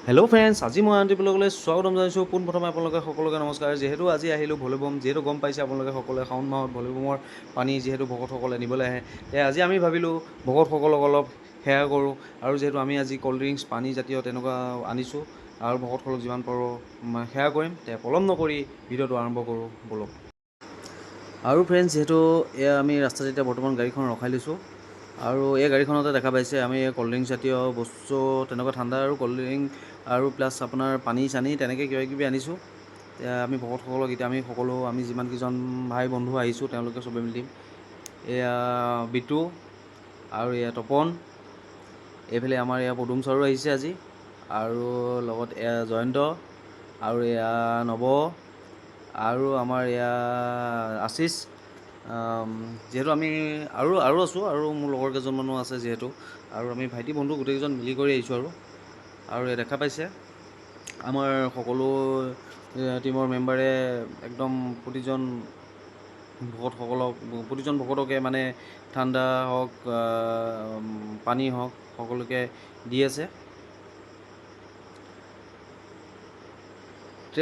Hello' friends, আজি মই আনটি ব্লগলৈ স্বাগতম জনাইছোঁ। পোনপ্ৰথমে আপোনালোকে সকলোকে নমস্কাৰ। যিহেতু আজি আহিলোঁ ভলিবম, যিহেতু গম পাইছে আপোনালোকে সকলোৱে শাওণ মাহত ভলিবমৰ পানী যিহেতু ভকতসকলে নিবলৈ আহে, আজি আমি ভাবিলোঁ ভকতসকলক অলপ সেৱা কৰোঁ। আৰু যিহেতু আমি আজি ক'ল্ড ড্ৰিংকছ পানী জাতীয় তেনেকুৱা আনিছোঁ আৰু ভকতসকলক যিমান পাৰোঁ সেৱা কৰিম। পলম নকৰি ভিডিঅ'টো আৰম্ভ কৰোঁ ব'লক। আৰু ফ্ৰেণ্ডছ, যিহেতু এয়া আমি ৰাস্তাত এতিয়া বৰ্তমান গাড়ীখন ৰখাই লৈছোঁ আৰু এই গাড়ীখনতে দেখা পাইছে আমি ক'ল্ড ড্ৰিংকছ জাতীয় বস্তু তেনেকুৱা ঠাণ্ডা আৰু ক'ল্ড ড্ৰিংক আৰু প্লাছ আপোনাৰ পানী চানী তেনেকৈ কিবাকিবি আনিছোঁ। আমি ভকতসকলক এতিয়া আমি যিমানকেইজন ভাই বন্ধু আহিছোঁ তেওঁলোকে চবে মিলি এয়া বিটু আৰু এয়া তপন, এইফালে আমাৰ এয়া পদুম ছাৰো আহিছে আজি, আৰু লগত এয়া জয়ন্ত আৰু এয়া নৱ আৰু আমাৰ এয়া আশিষ। যিহেতু আমি আৰু আছোঁ আৰু মোৰ লগৰ কেইজনমানো আছে যিহেতু, আৰু আমি ভাইটি বন্ধু গোটেইকেইজন মিলি কৰি আহিছোঁ। আৰু দেখা পাইছে আমাৰ সকলো টীমৰ মেম্বাৰে একদম প্ৰতিজন ভকতকে মানে ঠাণ্ডা হওক পানী হওক সকলোকে দি আছে।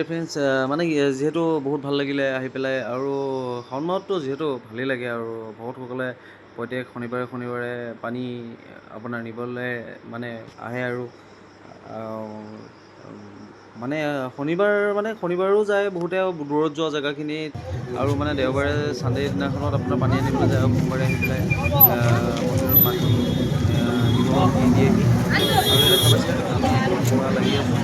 ফ্ৰেণ্ডছ, মানে যিহেতু বহুত ভাল লাগিলে আহি পেলাই, আৰু শাওণ মাহততো যিহেতু ভালেই লাগে আৰু ভকতসকলে প্ৰত্যেক শনিবাৰে পানী আপোনাৰ নিবলৈ মানে আহে। আৰু মানে শনিবাৰো যায় বহুতে দূৰত যোৱা জেগাখিনিত, আৰু মানে দেওবাৰে ছানডে দিনাখনত আপোনাৰ পানী আনিবলৈ যায়, আৰু সোমবাৰে আহি পেলাই মন্দিৰত পানী দিব দিয়েহি। আৰু দেখা পাইছে আমি একদম পূৰা লাগি আছোঁ।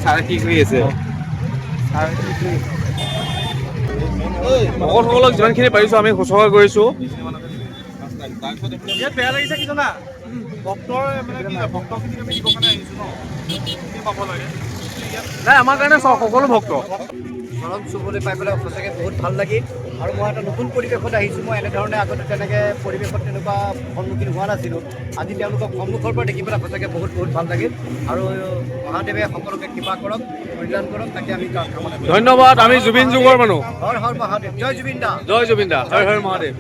ছাৰ কি কৰি আছে? ভকতসকলক যিমানখিনি পাৰিছোঁ আমি শুশ্ৰূষা কৰিছোঁ। ইয়াত বেয়া লাগিছে কি জানা, ভক্তৰ মানে কি ভক্তখিনিক আমি দিব কাৰণে আহিছোঁ ন, পাব লাগে। নাই, আমাৰ কাৰণে সকলো ভক্ত চৰণ চুবলৈ পাই পেলাই সঁচাকৈ বহুত ভাল লাগিল। আৰু মই এটা নতুন পৰিৱেশত আহিছোঁ। মই এনেধৰণে আগতে তেনেকৈ পৰিৱেশত তেনেকুৱা সন্মুখীন হোৱা নাছিলোঁ। আজি তেওঁলোকক সন্মুখৰ পৰা দেখি পেলাই সঁচাকৈ বহুত ভাল লাগিল। আৰু মহাদেৱে সকলোকে কৃপা কৰক, কল্যাণ কৰক, তাকে আমি কামনা কৰিম। ধন্যবাদ। আমি জুবিন যুগৰ মানুহ। হৰ হৰ মহাদেৱ, জয় জুবিন দা, জয় জুবিন দা, হৰ হৰ মহাদেৱ।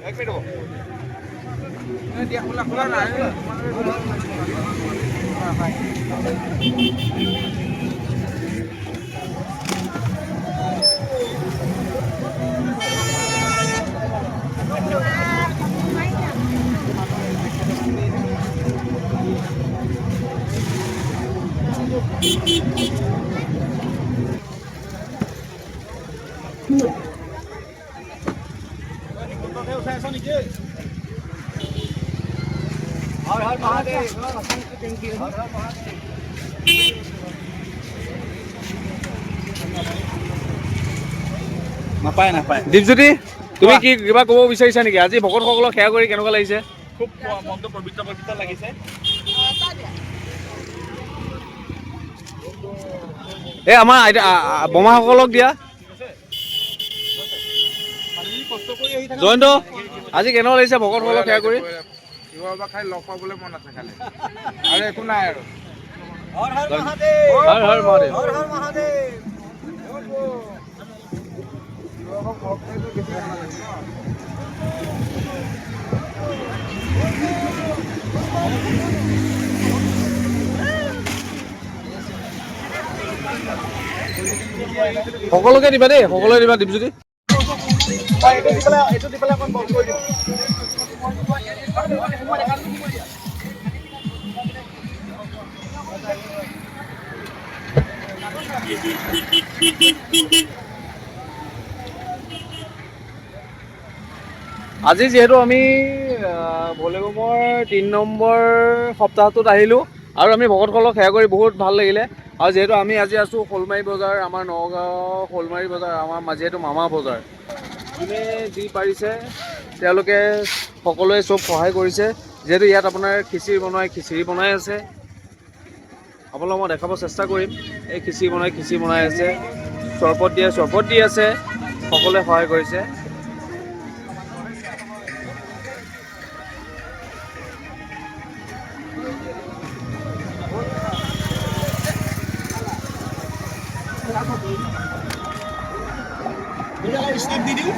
এক মিনিট দিয়া, খোলা নাই। উঠাই আছ নেকি? হৰ হৰ মহাদেৱ, হৰ হৰ মহাদেৱ। নাপায়। দীপজ্যোতি, তুমি কি কিবা ক'ব বিচাৰিছা নেকি? আজি ভকতসকলক সেৱা কৰি কেনেকুৱা লাগিছে? খুব মনটো পবিত্ৰ লাগিছে। এই আমাৰ বমাসকলক দিয়া। জয়ন্ত, আজি কেনেকুৱা লাগিছে ভকতসকলক সেৱা কৰি? খাই লগ পাবলৈ মন আছে খালি, আৰু একো নাই আৰু। হৰ হৰ মহাদেৱ, হৰ হৰ মহাদেৱ। হৰ হৰ মহাদেৱ। সকলোকে দিবা দেই, সকলোকে দিবা দীপজ্যোতি। এইটো দি পেলাই অকণ বন্ধ কৰি দিওঁ। আজি যিহেতু আমি ভলিবমৰ 3 নম্বৰ সপ্তাহটোত আহিলোঁ, আৰু আমি ভকতসকলক সেৱা কৰি বহুত ভাল লাগিলে। আৰু যিহেতু আমি আজি আছোঁ শ'লমাৰী বজাৰ, আমাৰ নগাঁও শ'লমাৰী বজাৰ, আমাৰ যিহেতু মামা বজাৰ। যোনে যি পাৰিছে তেওঁলোকে সকলোৱে চব সহায় কৰিছে। যিহেতু ইয়াত আপোনাৰ খিচিৰি বনাই আছে। আপোনালোকক মই দেখাব চেষ্টা কৰিম। এই খিচিৰি বনাই আছে, চৰবত দি আছে, সকলোৱে সহায় কৰিছে। ষ্টেপ দি দিওঁ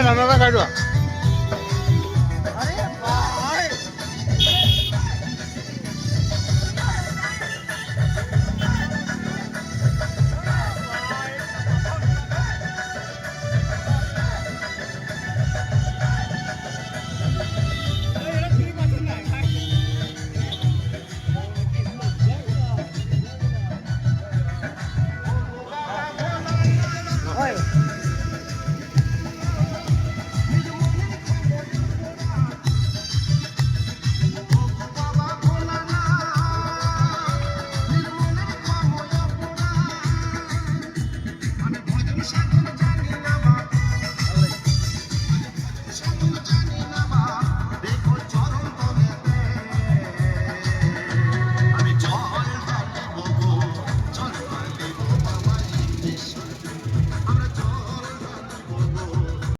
ৰান্নাটা খাই